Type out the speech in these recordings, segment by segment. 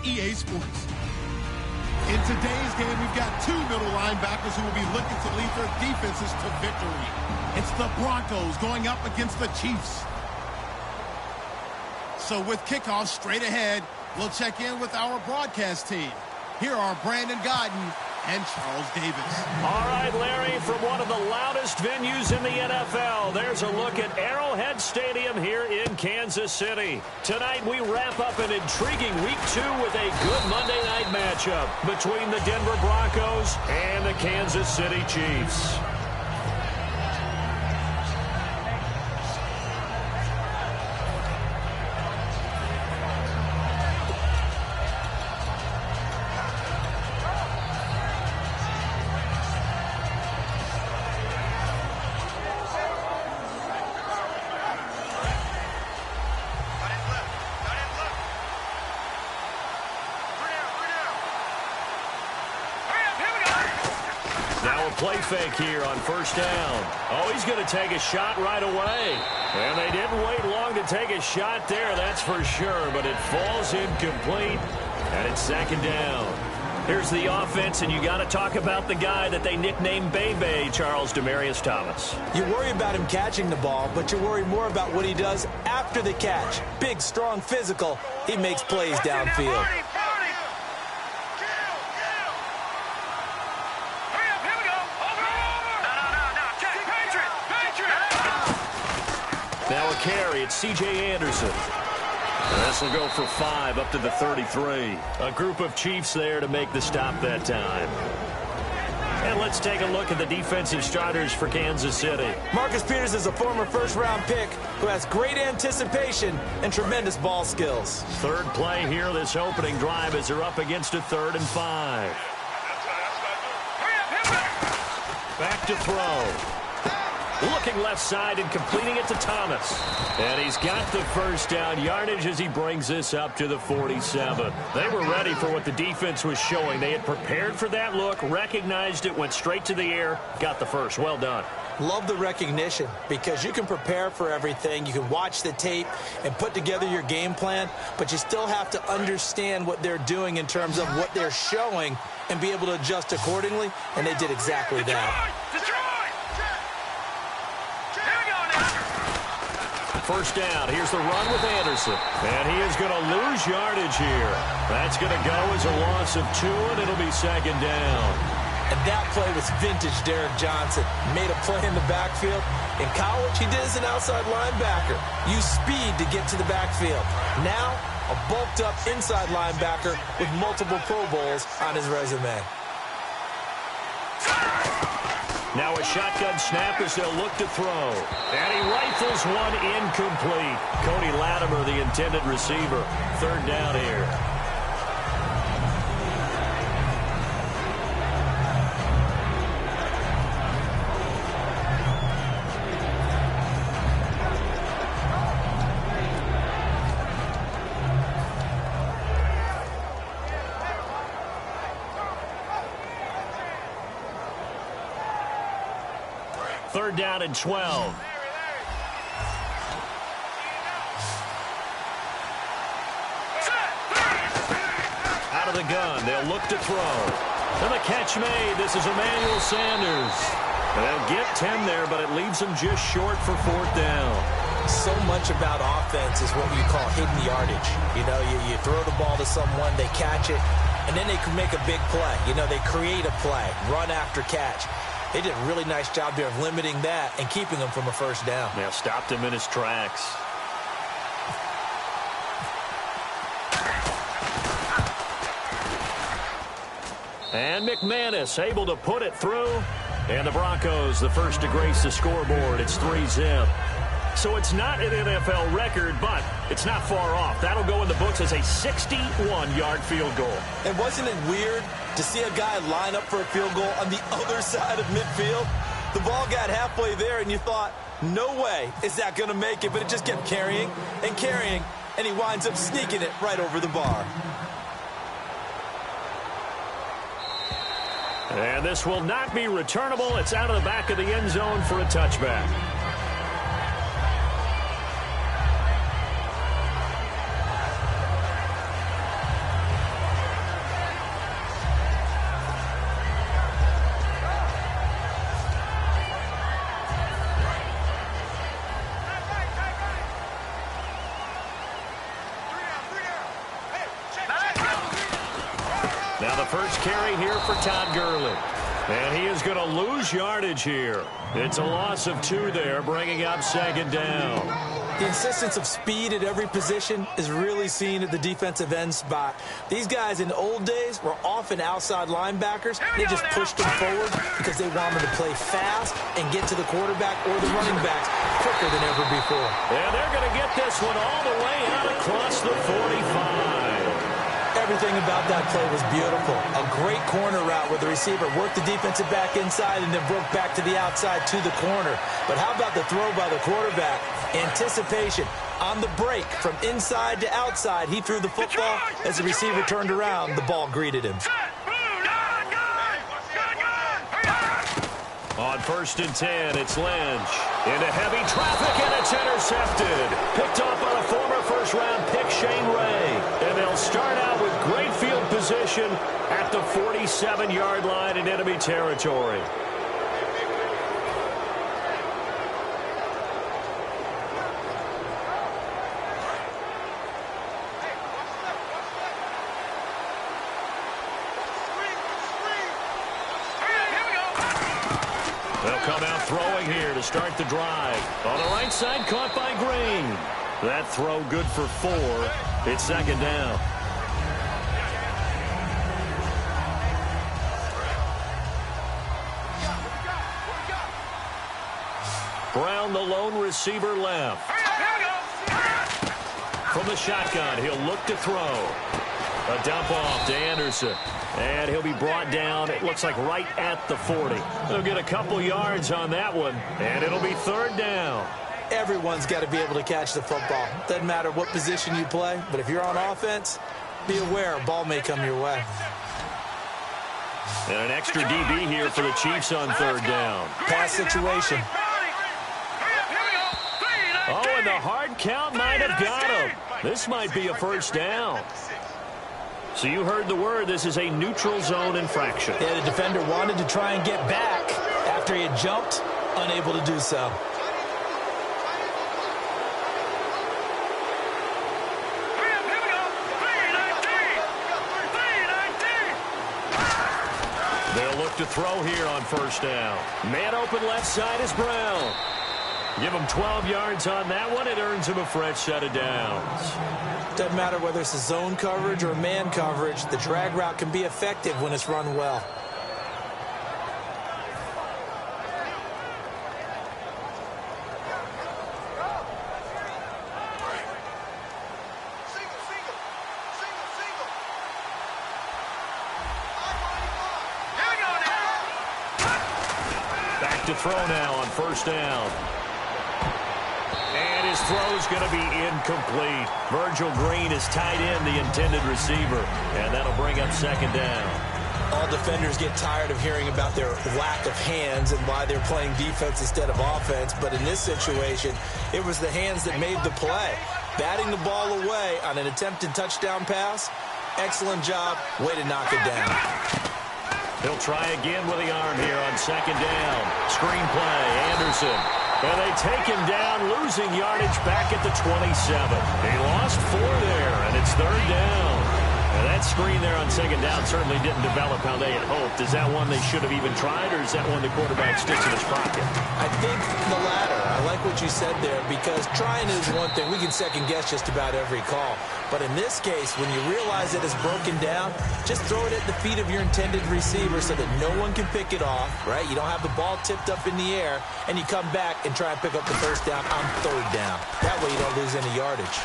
EA Sports. In today's game, we've got two middle linebackers who will be looking to lead their defenses to victory. It's the Broncos going up against the Chiefs. So with kickoff straight ahead, we'll check in with our broadcast team. Here are Brandon Godden and Charles Davis. All right, Larry, from one of the loudest venues in the NFL, there's a look at Arrowhead Stadium here in Kansas City. Tonight, we wrap up an intriguing Week 2 with a good Monday night matchup between the Denver Broncos and the Kansas City Chiefs. Play fake here on first down. Oh, he's going to take a shot right away. And they didn't wait long to take a shot there, that's for sure. But it falls incomplete, and it's second down. Here's the offense, and you got to talk about the guy that they nicknamed Bebe, Charles Demaryius Thomas. You worry about him catching the ball, but you worry more about what he does after the catch. Big, strong, physical. He makes plays downfield. Now a carry, it's C.J. Anderson. And this will go for 5 up to the 33. A group of Chiefs there to make the stop that time. And let's take a look at the defensive starters for Kansas City. Marcus Peters is a former first-round pick who has great anticipation and tremendous ball skills. Third play here, this opening drive, as they're up against a 3rd and 5. Back to throw. Looking left side and completing it to Thomas. And he's got the first down yardage as he brings this up to the 47. They were ready for what the defense was showing. They had prepared for that look, recognized it, went straight to the air, got the first. Well done. Love the recognition because you can prepare for everything. You can watch the tape and put together your game plan, but you still have to understand what they're doing in terms of what they're showing and be able to adjust accordingly, and they did exactly that. First down. Here's the run with Anderson. And he is going to lose yardage here. That's going to go as a loss of 2, and it'll be second down. And that play was vintage Derek Johnson. Made a play in the backfield. In college, he did as an outside linebacker. Used speed to get to the backfield. Now, a bulked-up inside linebacker with multiple Pro Bowls on his resume. Now a shotgun snap as they'll look to throw. And he rifles one incomplete. Cody Latimer, the intended receiver. 3rd down here. Third down and 12. Out of the gun, they'll look to throw. And the catch made. This is Emmanuel Sanders. And they'll get 10 there, but it leaves them just short for 4th down. So much about offense is what you call hidden yardage. You know, you throw the ball to someone, they catch it, and then they can make a big play. You know, they create a play, run after catch. They did a really nice job there of limiting that and keeping him from a first down. Now stopped him in his tracks. And McManus able to put it through. And the Broncos, the first to grace the scoreboard. It's 3-zip. So it's not an NFL record, but it's not far off. That'll go in the books as a 61-yard field goal. And wasn't it weird to see a guy line up for a field goal on the other side of midfield? The ball got halfway there, and you thought, no way is that going to make it. But it just kept carrying and carrying, and he winds up sneaking it right over the bar. And this will not be returnable. It's out of the back of the end zone for a touchback. Now the first carry here for Todd Gurley. And he is going to lose yardage here. It's a loss of 2 there, bringing up second down. The insistence of speed at every position is really seen at the defensive end spot. These guys in the old days were often outside linebackers. They just pushed them forward because they wanted to play fast and get to the quarterback or the running backs quicker than ever before. And they're going to get this one all the way out across the 45. Everything about that play was beautiful. A great corner route where the receiver worked the defensive back inside and then broke back to the outside to the corner. But how about the throw by the quarterback? Anticipation on the break from inside to outside. He threw the football. As the receiver turned around, the ball greeted him. On 1st and 10, it's Lynch. Into heavy traffic, and it's intercepted. Picked off by a former first-round pick, Shane Ray. And they'll start out with great field position at the 47-yard line in enemy territory. They'll come out throwing here to start the drive. On the right side, caught by Green. That throw good for 4. It's second down. Brown, the lone receiver, left. From the shotgun, he'll look to throw. A dump off to Anderson. And he'll be brought down, it looks like right at the 40. He'll get a couple yards on that one, and it'll be third down. Everyone's got to be able to catch the football. Doesn't matter what position you play, but if you're on offense, be aware a ball may come your way. And an extra DB here for the Chiefs on third down. Pass situation. Oh, and the hard count might have got him. This might be a first down. So you heard the word. This is a neutral zone infraction. Yeah, the defender wanted to try and get back after he had jumped, unable to do so. They'll look to throw here on first down. Man open left side is Brown. Give him 12 yards on that one. It earns him a fresh set of downs. Doesn't matter whether it's a zone coverage or man coverage. The drag route can be effective when it's run well. Back to throw now on first down. And his throw's going to be incomplete. Virgil Green is tied in, the intended receiver. And that'll bring up second down. All defenders get tired of hearing about their lack of hands and why they're playing defense instead of offense. But in this situation, it was the hands that made the play. Batting the ball away on an attempted touchdown pass. Excellent job. Way to knock it down. He'll try again with the arm here on second down. Screen play, Anderson. And they take him down, losing yardage back at the 27. He lost 4 there, and it's third down. And that screen there on second down certainly didn't develop how they had hoped. Is that one they should have even tried, or is that one the quarterback sticks in his pocket? I think the latter. I like what you said there, because trying is one thing. We can second guess just about every call. But in this case, when you realize it is broken down, just throw it at the feet of your intended receiver so that no one can pick it off, right? You don't have the ball tipped up in the air, and you come back and try and pick up the first down on third down. That way you don't lose any yardage.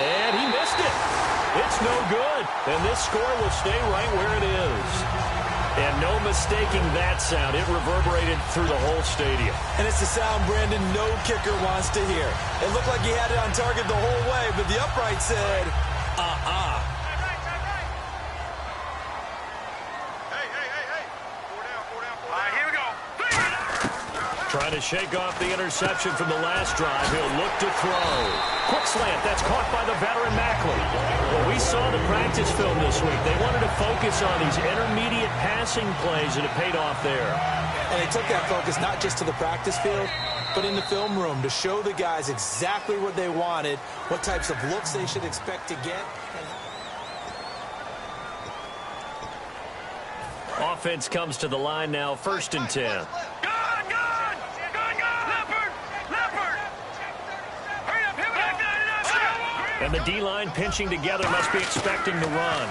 And he missed it. It's no good. And this score will stay right where it is. And no mistaking that sound. It reverberated through the whole stadium. And it's the sound, Brandon, no kicker wants to hear. It looked like he had it on target the whole way, but the upright said, Hey. Here we go. Trying to shake off the interception from the last drive. He'll look to throw. Quick slant. That's caught by the veteran Macklin. Well, we saw the practice film this week. They wanted to focus on these intermediate passing plays, and it paid off there. And they took that focus not just to the practice field, but in the film room to show the guys exactly what they wanted, what types of looks they should expect to get. Offense comes to the line now, 1st and 10. And the D-line pinching together must be expecting to run.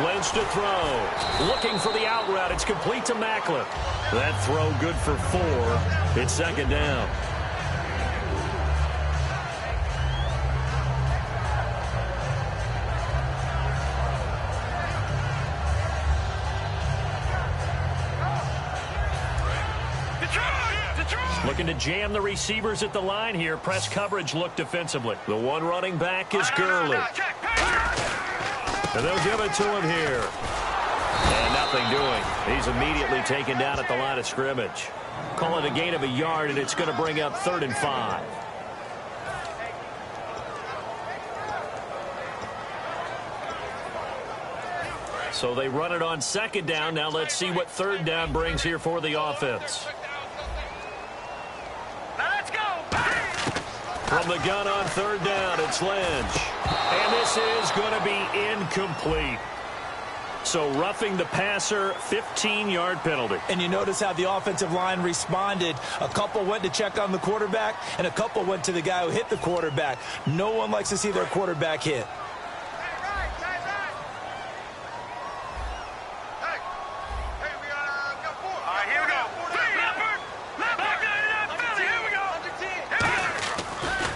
Lynch to throw. Looking for the out route. It's complete to Macklin. That throw good for 4. It's 2nd down. Looking to jam the receivers at the line here. Press coverage look defensively. The one running back is Gurley. And they'll give it to him here. And nothing doing. He's immediately taken down at the line of scrimmage. Call it a gain of a yard, and it's going to bring up 3rd and 5. So they run it on 2nd down. Now let's see what 3rd down brings here for the offense. From the gun on 3rd down, it's Lynch. And this is going to be incomplete. So roughing the passer, 15-yard penalty. And you notice how the offensive line responded. A couple went to check on the quarterback, and a couple went to the guy who hit the quarterback. No one likes to see their quarterback hit.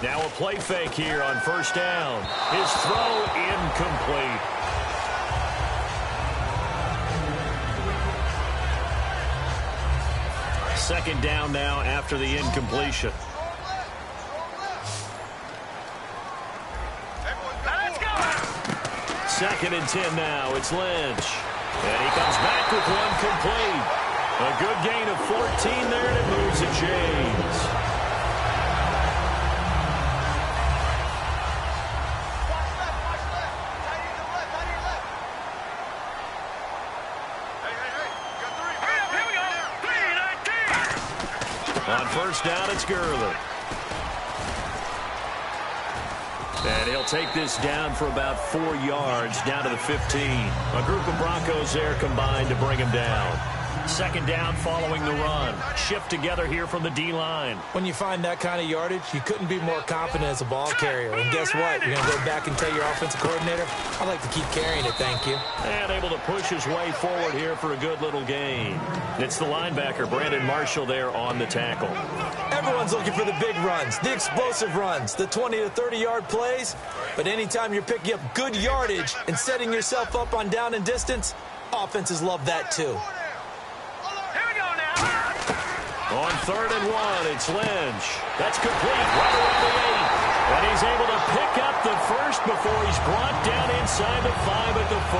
Now a play fake here on 1st down. His throw incomplete. Second down now after the incompletion. Second and 10 now. It's Lynch. And he comes back with one complete. A good gain of 14 there, and it moves the chains. On 1st down, it's Gurley. And he'll take this down for about 4 yards, down to the 15. A group of Broncos there combined to bring him down. 2nd down following the run. Shift together here from the D-line. When you find that kind of yardage, you couldn't be more confident as a ball carrier. And guess what? You're going to go back and tell your offensive coordinator, I'd like to keep carrying it, thank you. And able to push his way forward here for a good little gain. It's the linebacker, Brandon Marshall, there on the tackle. Everyone's looking for the big runs, the explosive runs, the 20 to 30-yard plays. But anytime you're picking up good yardage and setting yourself up on down and distance, offenses love that too. On 3rd and 1, it's Lynch. That's complete right around the 8. And he's able to pick up the first before he's brought down inside the 5 at the 4.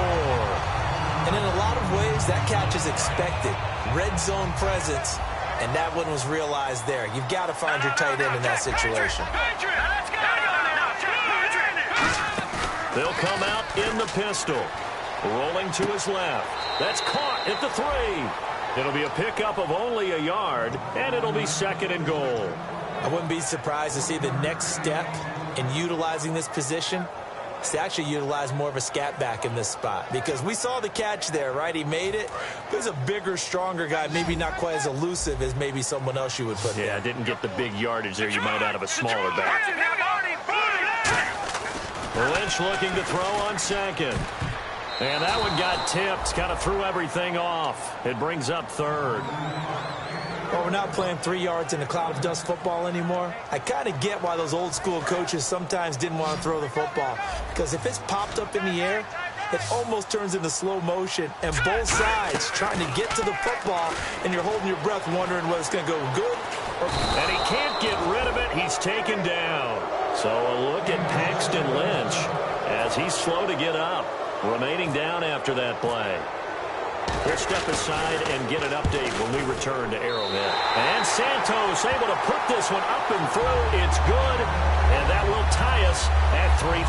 And in a lot of ways, that catch is expected. Red zone presence, and that one was realized there. You've got to find your tight end in that situation. They'll come out in the pistol. Rolling to his left. That's caught at the 3. It'll be a pickup of only a yard, and it'll be 2nd and goal. I wouldn't be surprised to see the next step in utilizing this position is to actually utilize more of a scat back in this spot. Because we saw the catch there, right? He made it. He's a bigger, stronger guy, maybe not quite as elusive as maybe someone else you would put there. Yeah, didn't get the big yardage there you might out of a smaller back. Lynch looking to throw on 2nd. And that one got tipped, kind of threw everything off. It brings up 3rd. Well, we're not playing 3 yards in a cloud of dust football anymore. I kind of get why those old school coaches sometimes didn't want to throw the football. Because if it's popped up in the air, it almost turns into slow motion. And both sides trying to get to the football, and you're holding your breath wondering whether it's going to go good. And he can't get rid of it. He's taken down. So a look at Paxton Lynch as he's slow to get up. Remaining down after that play. We'll step aside and get an update when we return to Arrowhead. And Santos able to put this one up and through. It's good, and that will tie us at 3-3.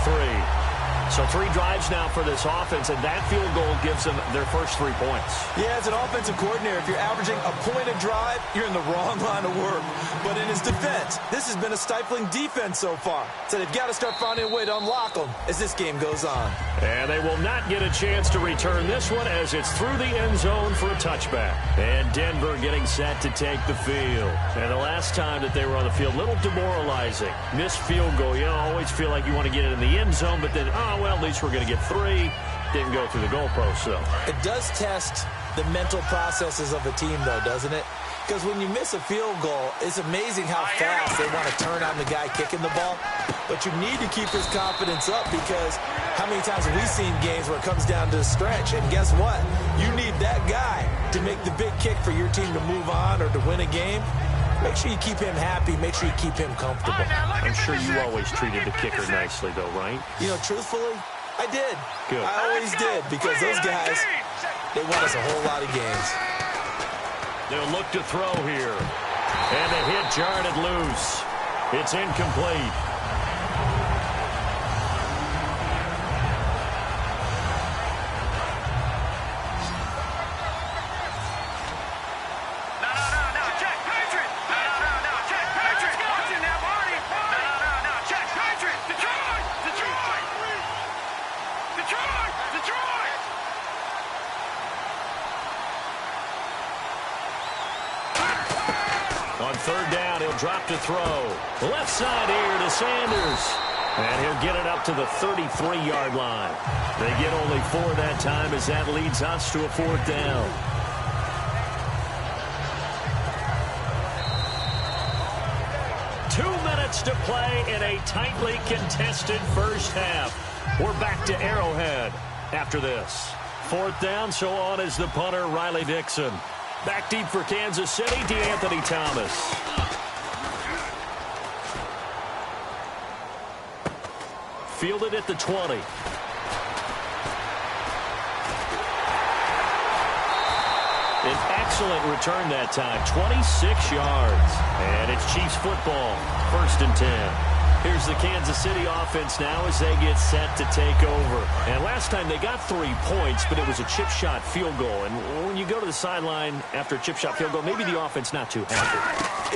So 3 drives now for this offense, and that field goal gives them their first 3 points. Yeah, as an offensive coordinator, if you're averaging a point a drive, you're in the wrong line of work. But in his defense, this has been a stifling defense so far. So they've got to start finding a way to unlock them as this game goes on. And they will not get a chance to return this one as it's through the end zone for a touchback. And Denver getting set to take the field. And the last time that they were on the field, a little demoralizing. Missed field goal. You always feel like you want to get it in the end zone, but then, oh, well, at least we're going to get 3. Didn't go through the goalpost, though. It does test the mental processes of a team, though, doesn't it? Because when you miss a field goal, it's amazing how fast they want to turn on the guy kicking the ball. But you need to keep his confidence up because how many times have we seen games where it comes down to a stretch? And guess what? You need that guy to make the big kick for your team to move on or to win a game. Make sure you keep him happy. Make sure you keep him comfortable. I'm sure you always treated the kicker nicely, though, right? You know, truthfully, I did. Good. I always did because those guys, they won us a whole lot of games. They'll look to throw here. And the hit jarred it loose. It's incomplete. On 3rd down, he'll drop to throw. Left side here to Sanders. And he'll get it up to the 33-yard line. They get only 4 that time as that leads us to a 4th down. Two minutes to play in a tightly contested first half. We're back to Arrowhead after this. 4th down, so on is the punter, Riley Dixon. Back deep for Kansas City, DeAnthony Thomas. Fielded at the 20. An excellent return that time, 26 yards. And it's Chiefs football, 1st and 10. Here's the Kansas City offense now as they get set to take over. And last time they got 3 points, but it was a chip shot field goal. And when you go to the sideline after a chip shot field goal, maybe the offense not too happy.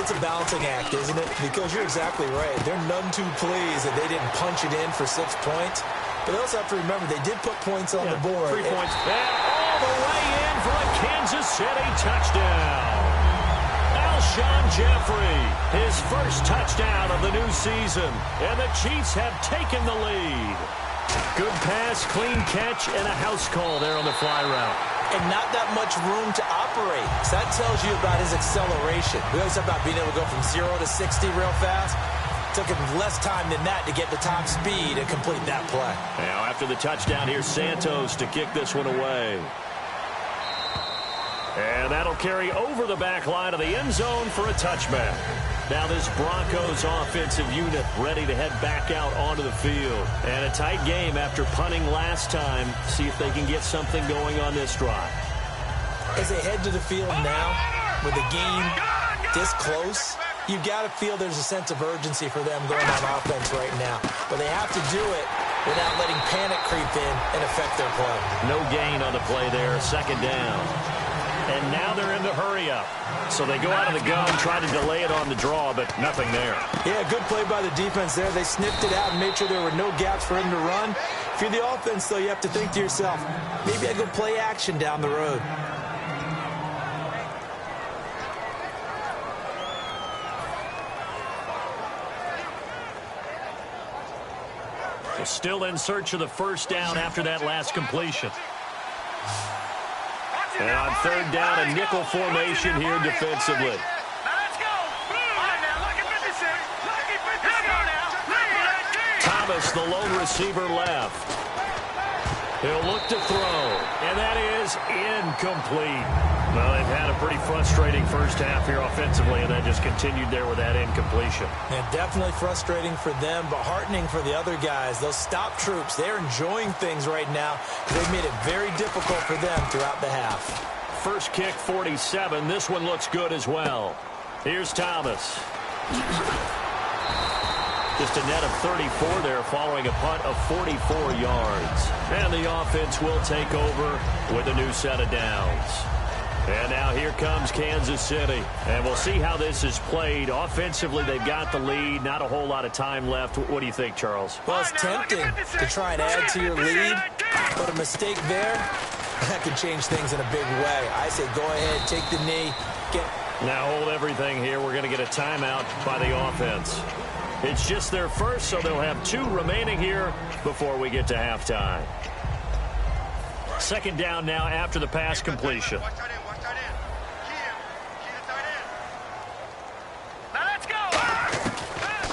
It's a balancing act, isn't it? Because you're exactly right. They're none too pleased that they didn't punch it in for 6 points. But they also have to remember they did put points on the board. 3 points. And all the way in for a Kansas City touchdown. Alshon Jeffrey, his first touchdown of the new season. And the Chiefs have taken the lead. Good pass, clean catch, and a house call there on the fly route. And not that much room to operate. So that tells you about his acceleration. We always talk about being able to go from 0 to 60 real fast. Took him less time than that to get the top speed and complete that play. Now after the touchdown, here's Santos to kick this one away. And that'll carry over the back line of the end zone for a touchback. Now this Broncos offensive unit ready to head back out onto the field. And a tight game after punting last time. See if they can get something going on this drive. As they head to the field now, with the game this close, you've got to feel there's a sense of urgency for them going on offense right now. But they have to do it without letting panic creep in and affect their play. No gain on the play there, 2nd down. And now they're in the hurry-up. So they go out of the gun, try to delay it on the draw, but nothing there. Yeah, good play by the defense there. They sniffed it out and made sure there were no gaps for him to run. If you're the offense, though, you have to think to yourself, maybe I go play action down the road. So still in search of the 1st down after that last completion. And on 3rd down, a nickel formation here defensively. Thomas, the lone receiver, left. He'll look to throw, and that is incomplete. Well, they've had a pretty frustrating first half here offensively, and that just continued there with that incompletion. Yeah, definitely frustrating for them, but heartening for the other guys. Those stop troops, they're enjoying things right now. They've made it very difficult for them throughout the half. First kick, 47. This one looks good as well. Here's Thomas. Just a net of 34 there following a punt of 44 yards. And the offense will take over with a new set of downs. And now here comes Kansas City. And we'll see how this is played. Offensively, they've got the lead. Not a whole lot of time left. What do you think, Charles? Well, it's tempting to try and add to your lead, but a mistake there, that can change things in a big way. I say go ahead, take the knee. Now hold everything here. We're going to get a timeout by the offense. It's just their first, so they'll have 2 remaining here before we get to halftime. Second down now after the pass completion.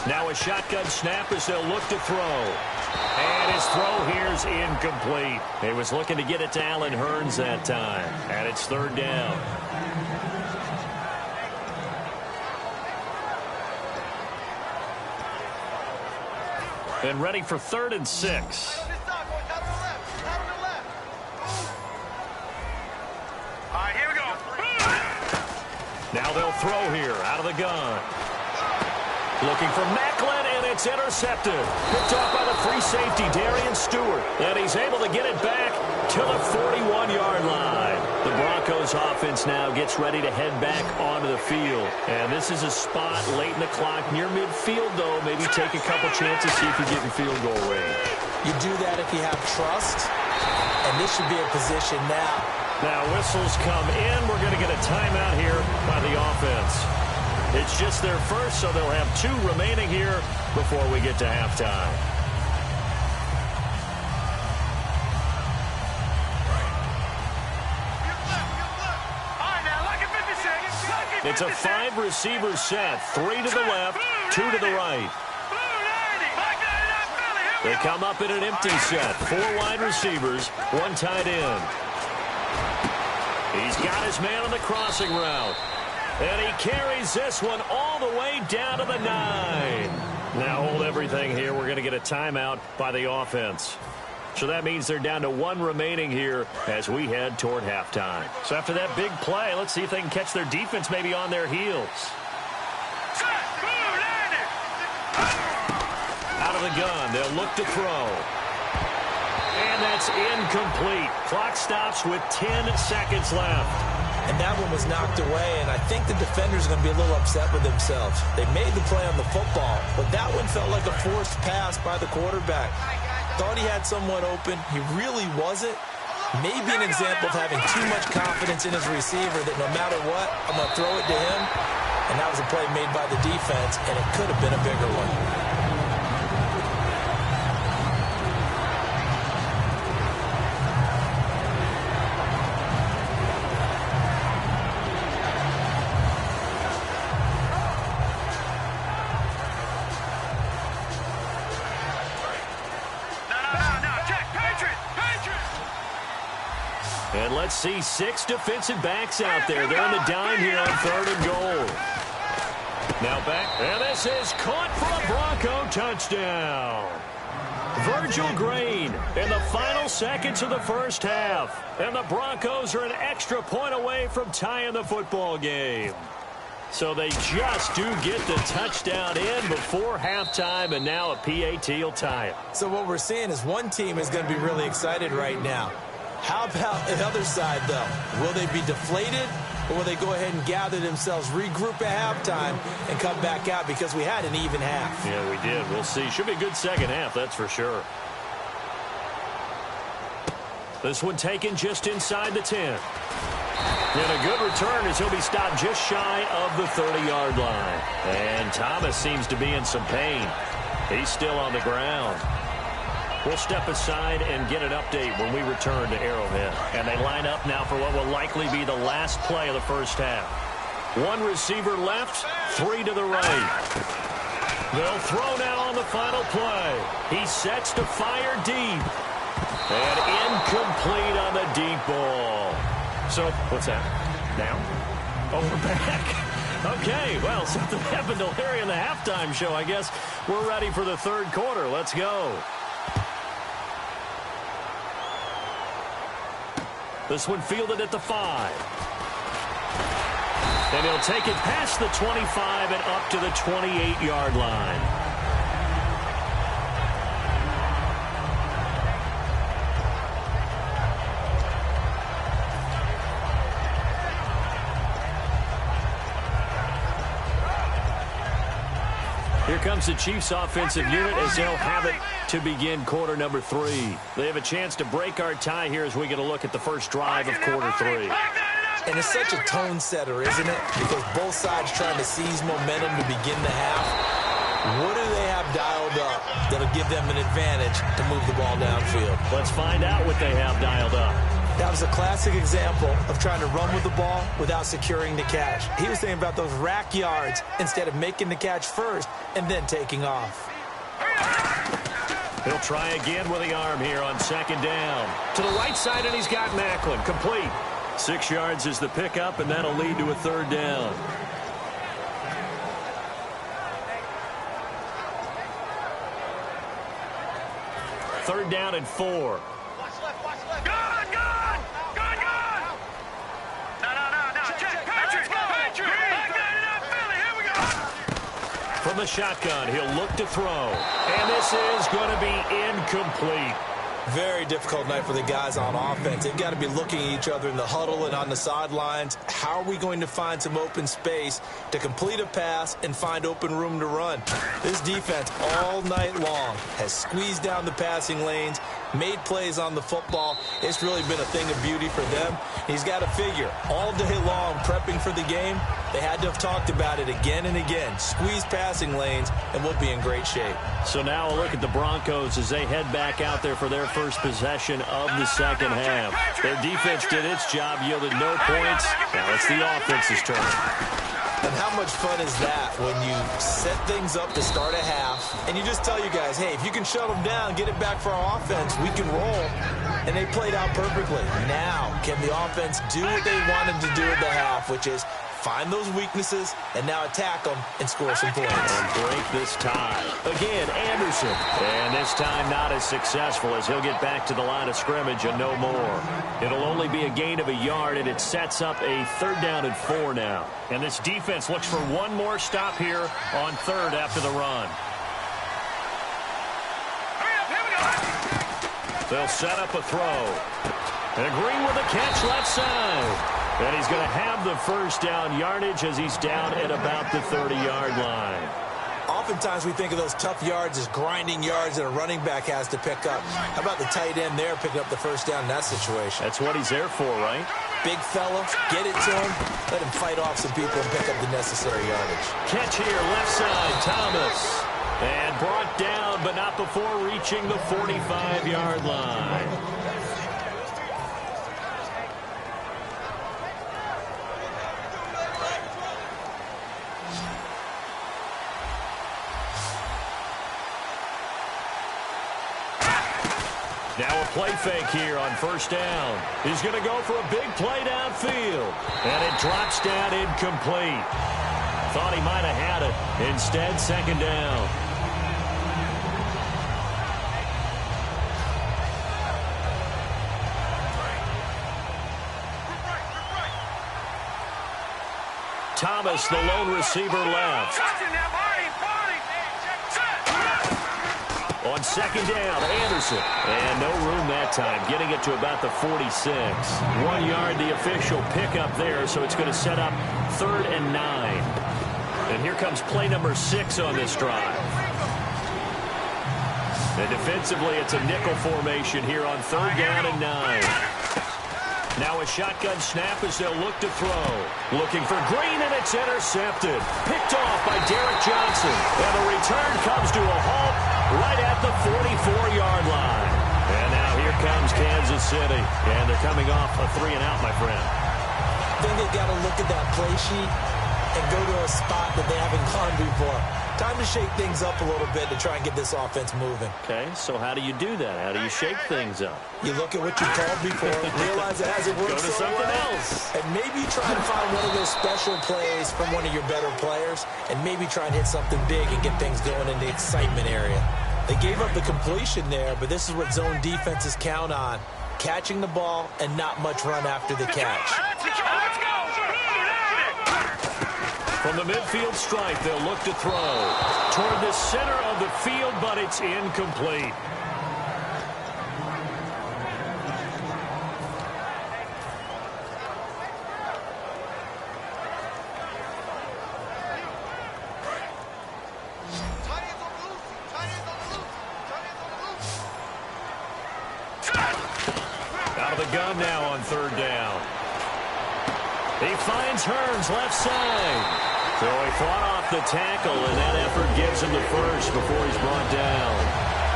Now a shotgun snap as they'll look to throw. And his throw here's incomplete. He was looking to get it to Allen Hurns that time. And it's third down. And ready for 3rd and 6. All right, here we go. Now they'll throw here out of the gun. Looking for Macklin, and it's intercepted. Picked off by the free safety, Darian Stewart. And he's able to get it back to the 41-yard line. The Broncos offense now gets ready to head back onto the field. And this is a spot late in the clock near midfield, though. Maybe take a couple chances, see if you get in field goal range. You do that if you have trust, and this should be a position now. Now whistles come in. We're going to get a timeout here by the offense. It's just their first, so they'll have 2 remaining here before we get to halftime. It's a 5-receiver set. 3 to the left, 2 to the right. They come up in an empty set. 4 wide receivers, 1 tight end. He's got his man on the crossing route. And he carries this one all the way down to the 9. Now hold everything here. We're going to get a timeout by the offense. So that means they're down to 1 remaining here as we head toward halftime. So after that big play, let's see if they can catch their defense maybe on their heels. Out of the gun, they'll look to throw. And that's incomplete. Clock stops with 10 seconds left. And that one was knocked away, and I think the defenders are going to be a little upset with themselves. They made the play on the football, but that one felt like a forced pass by the quarterback. Thought he had someone open. He really wasn't. Maybe an example of having too much confidence in his receiver that no matter what, I'm going to throw it to him. And that was a play made by the defense, and it could have been a bigger one. And let's see 6 defensive backs out there. They're in the dime here on 3rd and goal. Now back, and this is caught for a Bronco touchdown. Virgil Green in the final seconds of the first half. And the Broncos are an extra point away from tying the football game. So they just do get the touchdown in before halftime, and now a PAT will tie it. So what we're seeing is one team is going to be really excited right now. How about the other side, though? Will they be deflated, or will they go ahead and gather themselves, regroup at halftime, and come back out because we had an even half? Yeah, we did. We'll see. Should be a good second half, that's for sure. This one taken just inside the 10. And a good return as he'll be stopped just shy of the 30-yard line. And Thomas seems to be in some pain. He's still on the ground. We'll step aside and get an update when we return to Arrowhead. And they line up now for what will likely be the last play of the first half. 1 receiver left, 3 to the right. They'll throw now on the final play. He sets to fire deep. And incomplete on the deep ball. So, what's that? Now? Oh, we're back. Okay, well, something happened to Larry in the halftime show. I guess we're ready for the 3rd quarter. Let's go. This one fielded at the 5. And he'll take it past the 25 and up to the 28-yard line. Here comes the Chiefs offensive unit as they'll have it to begin quarter number 3. They have a chance to break our tie here as we get a look at the first drive of quarter 3. And it's such a tone setter, isn't it? Because both sides trying to seize momentum to begin the half. What do they have dialed up that'll give them an advantage to move the ball downfield? Let's find out what they have dialed up. That was a classic example of trying to run with the ball without securing the catch. He was thinking about those rack yards instead of making the catch first and then taking off. He'll try again with the arm here on second down. To the right side, and he's got Macklin. Complete. 6 yards is the pickup, and that'll lead to a third down. Third down and 4. From the shotgun, he'll look to throw. And this is going to be incomplete. Very difficult night for the guys on offense. They've got to be looking at each other in the huddle and on the sidelines. How are we going to find some open space to complete a pass and find open room to run? This defense all night long has squeezed down the passing lanes, made plays on the football. It's really been a thing of beauty for them. He's got to figure all day long prepping for the game. They had to have talked about it again and again. Squeeze passing lanes, and we'll be in great shape. So now a look at the Broncos as they head back out there for their first possession of the second half. Their defense did its job, yielded no points. Now it's the offense's turn. And how much fun is that when you set things up to start a half, and you just tell you guys, hey, if you can shut them down, get it back for our offense, we can roll. And they played out perfectly. Now, can the offense do what they wanted to do at the half, which is find those weaknesses and now attack them and score some points. And break this tie. Again, Anderson. And this time not as successful as he'll get back to the line of scrimmage and no more. It'll only be a gain of a yard, and it sets up a third down and 4 now. And this defense looks for one more stop here on third after the run. They'll set up a throw. And Green with a catch left side. And he's going to have the first down yardage as he's down at about the 30-yard line. Oftentimes we think of those tough yards as grinding yards that a running back has to pick up. How about the tight end there picking up the first down in that situation? That's what he's there for, right? Big fella, get it to him, let him fight off some people and pick up the necessary yardage. Catch here, left side, Thomas. And brought down, but not before reaching the 45-yard line. Now a play fake here on first down. He's going to go for a big play downfield. And it drops down incomplete. Thought he might have had it. Instead, second down. Thomas, the lone receiver, left. On second down, Anderson. And no room that time, getting it to about the 46. 1 yard, the official pickup there, so it's going to set up third and 9. And here comes play number 6 on this drive. And defensively, it's a nickel formation here on third down and 9. Now a shotgun snap as they'll look to throw. Looking for Green, and it's intercepted. Picked off by Derek Johnson. And the return comes to a halt right at the 44-yard line. And now here comes Kansas City. And they're coming off a 3-and-out, my friend. I think they've got to look at that play sheet and go to a spot that they haven't gone before. Time to shake things up a little bit to try and get this offense moving. Okay, so how do you do that? How do you shake things up? You look at what you called before, realize it hasn't worked Go to so something well, else. and maybe try to find one of those special plays from one of your better players, and maybe try and hit something big and get things going in the excitement area. They gave up the completion there, but this is what zone defenses count on. Catching the ball and not much run after the catch. From the midfield stripe, they'll look to throw toward the center of the field, but it's incomplete. Out of the gun now on third down. He finds Hearns left side. So he fought off the tackle, and that effort gives him the first before he's brought down.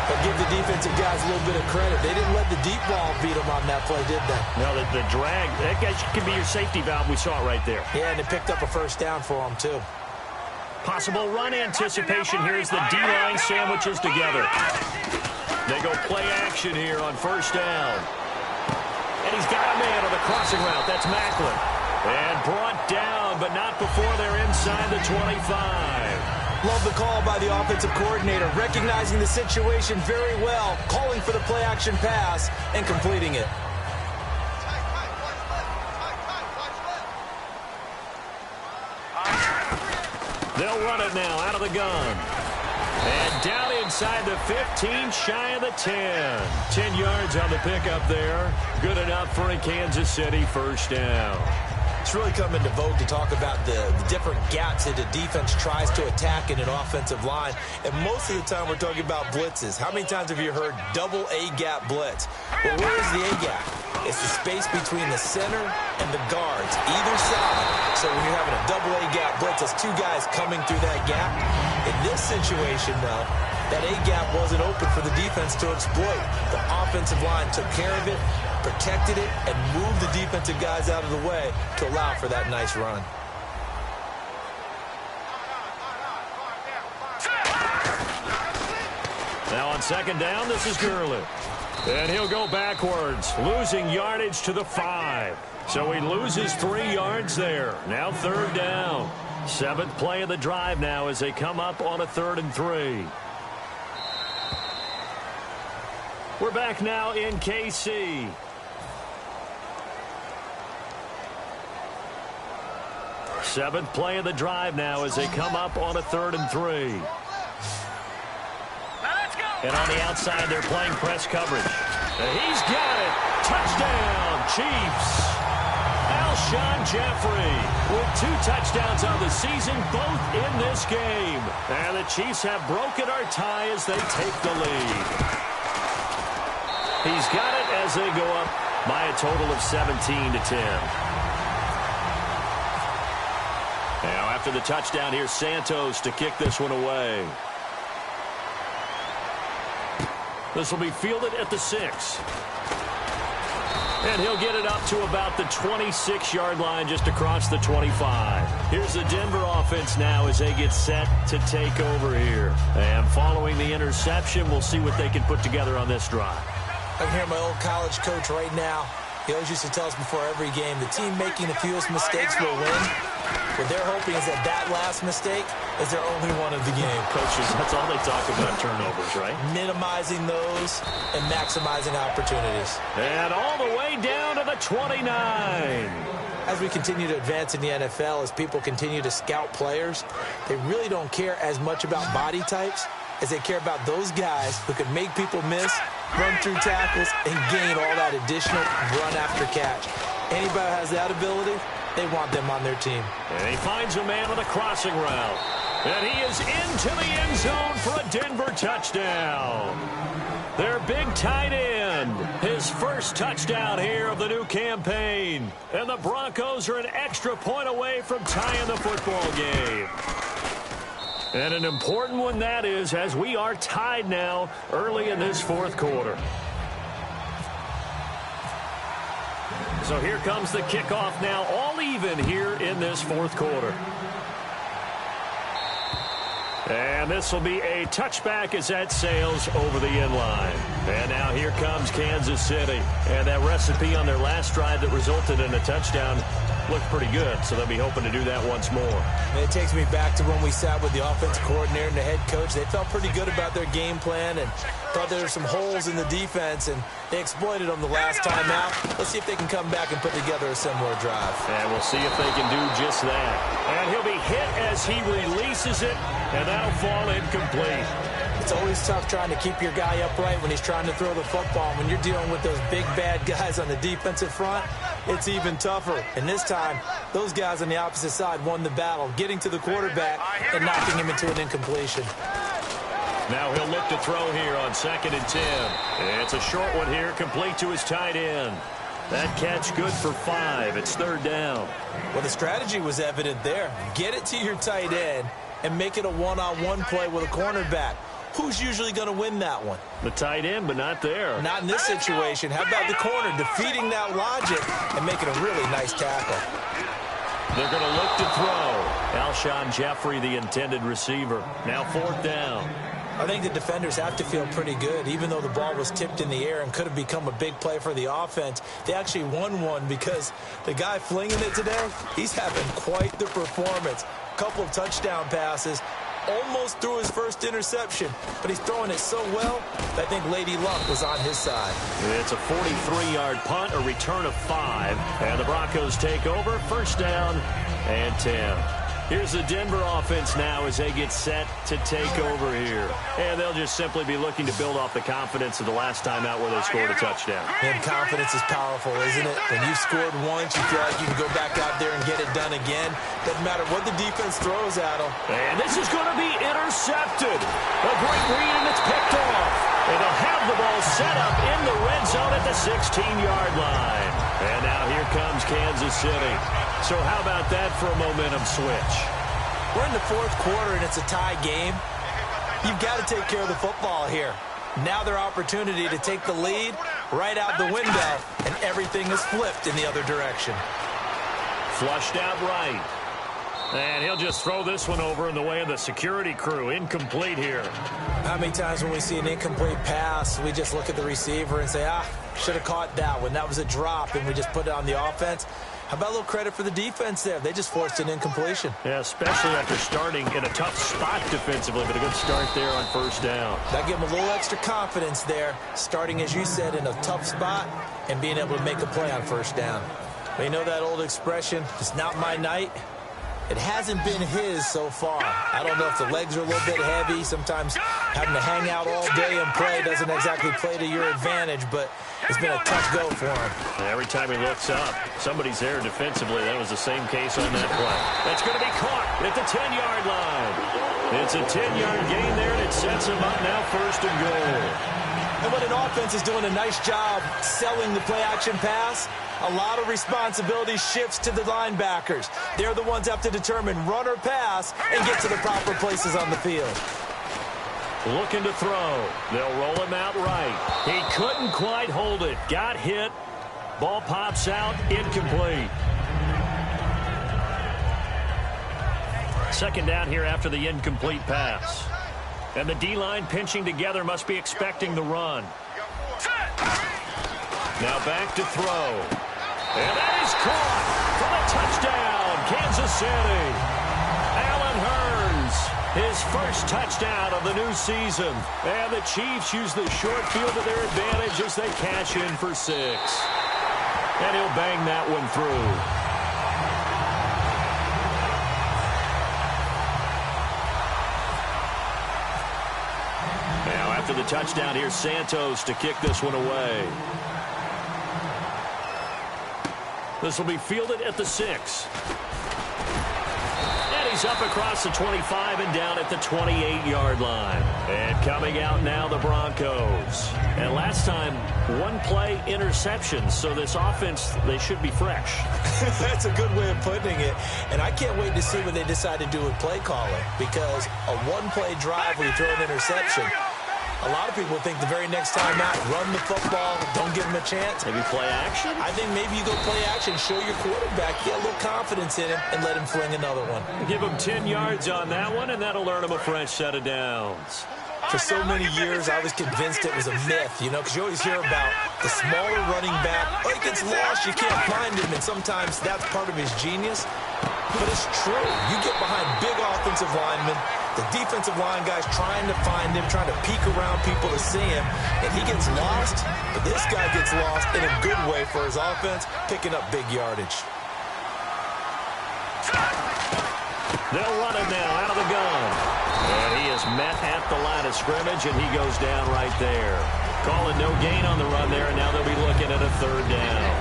But give the defensive guys a little bit of credit. They didn't let the deep ball beat them on that play, did they? No, the drag, that guy can be your safety valve. We saw it right there. Yeah, and it picked up a first down for him, too. Possible run anticipation here as the D-line sandwiches together. They go play action here on first down. And he's got a man on the crossing route. That's Macklin. And brought down, but not before they're inside the 25. Love the call by the offensive coordinator, recognizing the situation very well, calling for the play-action pass, and completing it. They'll run it now out of the gun. And down inside the 15, shy of the 10. 10 yards on the pickup there. Good enough for a Kansas City first down. It's really come into vogue to talk about the different gaps that the defense tries to attack in an offensive line. And most of the time we're talking about blitzes. How many times have you heard double A-gap blitz? Well, where is the A-gap? It's the space between the center and the guards, either side. So when you're having a double A-gap blitz, that's two guys coming through that gap. In this situation, though, that A-gap wasn't open for the defense to exploit. The offensive line took care of it, protected it, and moved the defensive guys out of the way to allow for that nice run. Now on second down, this is Gurley. And he'll go backwards, losing yardage to the 5. So he loses 3 yards there. Now third down. 7th play of the drive now as they come up on a 3rd and 3. We're back now in KC. Seventh play of the drive now as they come up on a 3rd and 3. And on the outside, they're playing press coverage. And he's got it. Touchdown, Chiefs. Alshon Jeffrey with 2 touchdowns on the season, both in this game. And the Chiefs have broken our tie as they take the lead. He's got it as they go up by a total of 17-10. Now after the touchdown, here's Santos to kick this one away. This will be fielded at the 6. And he'll get it up to about the 26-yard line just across the 25. Here's the Denver offense now as they get set to take over here. And following the interception, we'll see what they can put together on this drive. I can hear my old college coach right now. He always used to tell us before every game, the team making the fewest mistakes will win. What they're hoping is that last mistake is their only one of the game. Coaches, that's all they talk about, turnovers, right? Minimizing those and maximizing opportunities. And all the way down to the 29. As we continue to advance in the NFL, as people continue to scout players, they really don't care as much about body types as they care about those guys who can make people miss, run through tackles, and gain all that additional run after catch. Anybody who has that ability, they want them on their team. And he finds a man on the crossing route. And he is into the end zone for a Denver touchdown. Their big tight end, his first touchdown here of the new campaign. And the Broncos are an extra point away from tying the football game. And an important one that is, as we are tied now early in this 4th quarter. So here comes the kickoff now, all even here in this 4th quarter. And this will be a touchback as that sails over the end line. And now here comes Kansas City. And that recipe on their last drive that resulted in a touchdown looked pretty good, so they'll be hoping to do that once more. And it takes me back to when we sat with the offensive coordinator and the head coach. They felt pretty good about their game plan and thought there were some holes in the defense, and they exploited them the last time out. Let's see if they can come back and put together a similar drive. And we'll see if they can do just that. And he'll be hit as he releases it, and that'll fall incomplete. It's always tough trying to keep your guy upright when he's trying to throw the football. When you're dealing with those big, bad guys on the defensive front, it's even tougher. And this time, those guys on the opposite side won the battle, getting to the quarterback and knocking him into an incompletion. Now he'll look to throw here on 2nd and 10. It's a short one here, complete to his tight end. That catch good for 5. It's 3rd down. Well, the strategy was evident there. Get it to your tight end and make it a one-on-one play with a cornerback. Who's usually going to win that one? The tight end, but not there. Not in this situation. How about the corner defeating that logic and making a really nice tackle? They're going to look to throw. Alshon Jeffrey, the intended receiver. Now 4th down. I think the defenders have to feel pretty good. Even though the ball was tipped in the air and could have become a big play for the offense, they actually won one because the guy flinging it today, he's having quite the performance. A couple of touchdown passes, almost threw his first interception, but he's throwing it so well that I think Lady Luck was on his side. It's a 43-yard punt, a return of 5, and the Broncos take over. 1st down and 10. Here's the Denver offense now as they get set to take over here. And they'll just simply be looking to build off the confidence of the last time out where they scored a touchdown. And confidence is powerful, isn't it? When you've scored once, you feel like you can go back out there and get it done again. Doesn't matter what the defense throws at them. And this is going to be intercepted. A great read, and it's picked off. And they'll have the ball set up in the red zone at the 16-yard line. And now here comes Kansas City. So how about that for a momentum switch? We're in the 4th quarter, and it's a tie game. You've got to take care of the football here. Now their opportunity to take the lead right out the window, and everything is flipped in the other direction. Flushed out right. And he'll just throw this one over in the way of the security crew. Incomplete here. How many times when we see an incomplete pass, we just look at the receiver and say, should have caught that one. That was a drop, and we just put it on the offense. How about a little credit for the defense there? They just forced an incompletion. Yeah, especially after starting in a tough spot defensively, but a good start there on 1st down. That gave them a little extra confidence there, starting, as you said, in a tough spot and being able to make a play on 1st down. But you know that old expression, it's not my night. It hasn't been his so far. I don't know if the legs are a little bit heavy. Sometimes having to hang out all day and play doesn't exactly play to your advantage, but it's been a tough go for him. Every time he looks up, somebody's there defensively. That was the same case on that play. That's going to be caught at the 10-yard line. It's a 10-yard gain there, and it sets him up now 1st and goal. And when an offense is doing a nice job selling the play-action pass, a lot of responsibility shifts to the linebackers. They're the ones that have to determine run or pass and get to the proper places on the field. Looking to throw. They'll roll him out right. He couldn't quite hold it. Got hit. Ball pops out. Incomplete. 2nd down here after the incomplete pass. And the D-line pinching together must be expecting the run. Now back to throw. And that is caught for the touchdown, Kansas City. Allen Hurns, his first touchdown of the new season. And the Chiefs use the short field to their advantage as they cash in for 6. And he'll bang that one through. Now after the touchdown, here's Santos to kick this one away. This will be fielded at the 6. And he's up across the 25 and down at the 28-yard line. And coming out now, the Broncos. And last time, one play interception. So this offense, they should be fresh. That's a good way of putting it. And I can't wait to see what they decide to do with play calling. Because a one-play drive where you throw an interception, a lot of people think the very next time out, run the football, don't give him a chance. Maybe play action? I think maybe you go play action, show your quarterback, get a little confidence in him, and let him fling another one. Give him 10 yards on that one, and that'll earn him a fresh set of downs. For so many years, I was convinced it was a myth, you know, because you always hear about the smaller running back. Oh, he gets lost, you can't find him, and sometimes that's part of his genius. But it's true. You get behind big offensive linemen, the defensive line guys trying to find him, trying to peek around people to see him, and he gets lost. But this guy gets lost in a good way for his offense, picking up big yardage. They'll run it now out of the gun. And he is met at the line of scrimmage, and he goes down right there. Calling no gain on the run there, and now they'll be looking at a 3rd down.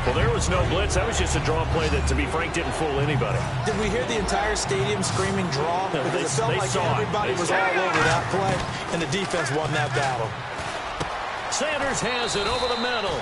Well, there was no blitz. That was just a draw play that, to be frank, didn't fool anybody. Did we hear the entire stadium screaming draw? Because it felt like everybody was all over that play, and the defense won that battle. Sanders has it over the middle.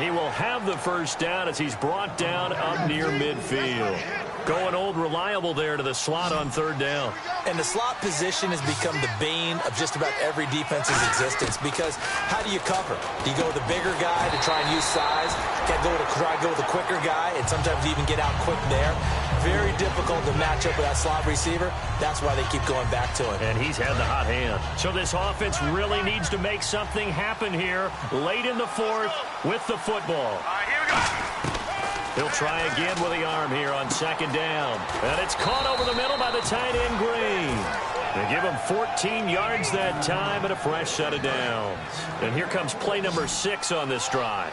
He will have the first down as he's brought down up near midfield. Going old reliable there to the slot on third down. And the slot position has become the bane of just about every defense's existence, because how do you cover? Do you go with the bigger guy to try and use size? Can't go with the quicker guy, and sometimes you even get out quick there. Very difficult to match up with that slot receiver. That's why they keep going back to him. And he's had the hot hand. So this offense really needs to make something happen here late in the fourth with the football. All right, here we go. He'll try again with the arm here on second down. And it's caught over the middle by the tight end, Green. They give him 14 yards that time and a fresh set of downs. And here comes play number 6 on this drive.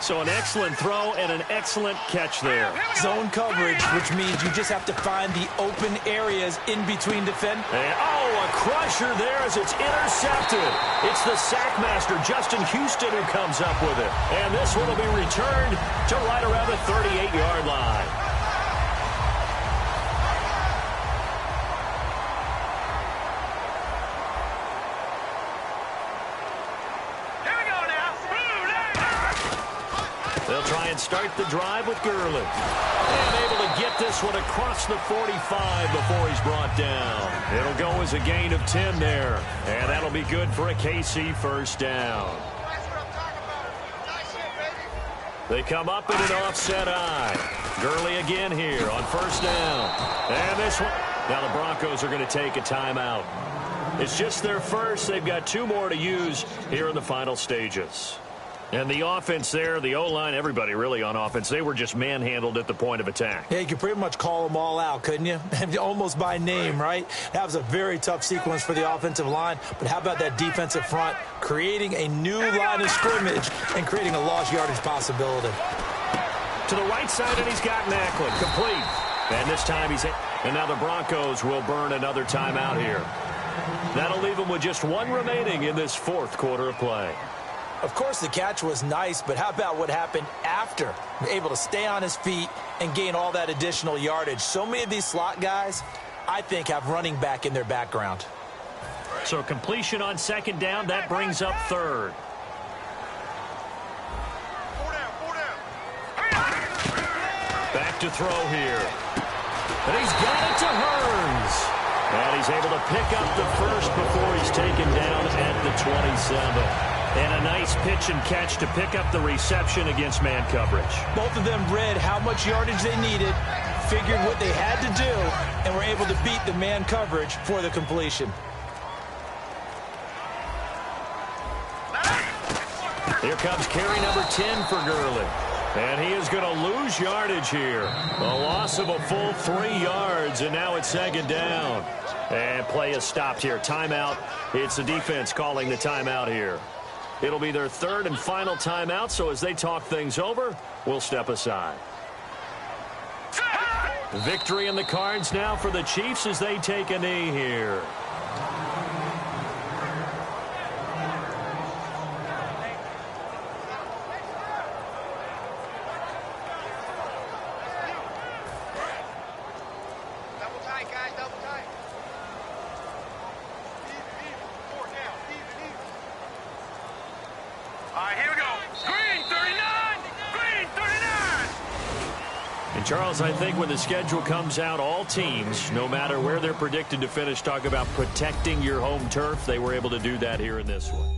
So an excellent throw and an excellent catch there. Zone coverage, which means you just have to find the open areas in between defenders. And, a crusher there as it's intercepted. It's the sackmaster, Justin Houston, who comes up with it. And this one will be returned to right around the 38-yard line. They'll try and start the drive with Gurley. And able to get this one across the 45 before he's brought down. It'll go as a gain of 10 there. And that'll be good for a KC first down. They come up in an offset eye. Gurley again here on first down. And this one. Now the Broncos are going to take a timeout. It's just their first. They've got 2 more to use here in the final stages. And the offense there, the O-line, everybody really on offense, they were just manhandled at the point of attack. Yeah, you could pretty much call them all out, couldn't you? Almost by name, right? That was a very tough sequence for the offensive line. But how about that defensive front creating a new line of scrimmage and creating a lost yardage possibility? To the right side, and he's got Macklin complete. And this time he's hit. And now the Broncos will burn another timeout here. That'll leave them with just 1 remaining in this fourth quarter of play. Of course, the catch was nice, but how about what happened after? Able to stay on his feet and gain all that additional yardage. So many of these slot guys, I think, have running back in their background. So completion on second down, that brings up third. 4 down. Back to throw here. And he's got it to Hearns. And he's able to pick up the first before he's taken down at the 27. And a nice pitch and catch to pick up the reception against man coverage. Both of them read how much yardage they needed, figured what they had to do, and were able to beat the man coverage for the completion. Here comes carry number 10 for Gurley. And he is going to lose yardage here. A loss of a full 3 yards, and now it's second down. And play is stopped here. Timeout. It's the defense calling the timeout here. It'll be their third and final timeout, so as they talk things over, we'll step aside. Victory in the cards now for the Chiefs as they take a knee here. Double tight, guys, double tight. Even. 4 down, even. All right, here we go. Green, 39. Green, 39. And, Charles, I think when the schedule comes out, all teams, no matter where they're predicted to finish, talk about protecting your home turf. They were able to do that here in this one.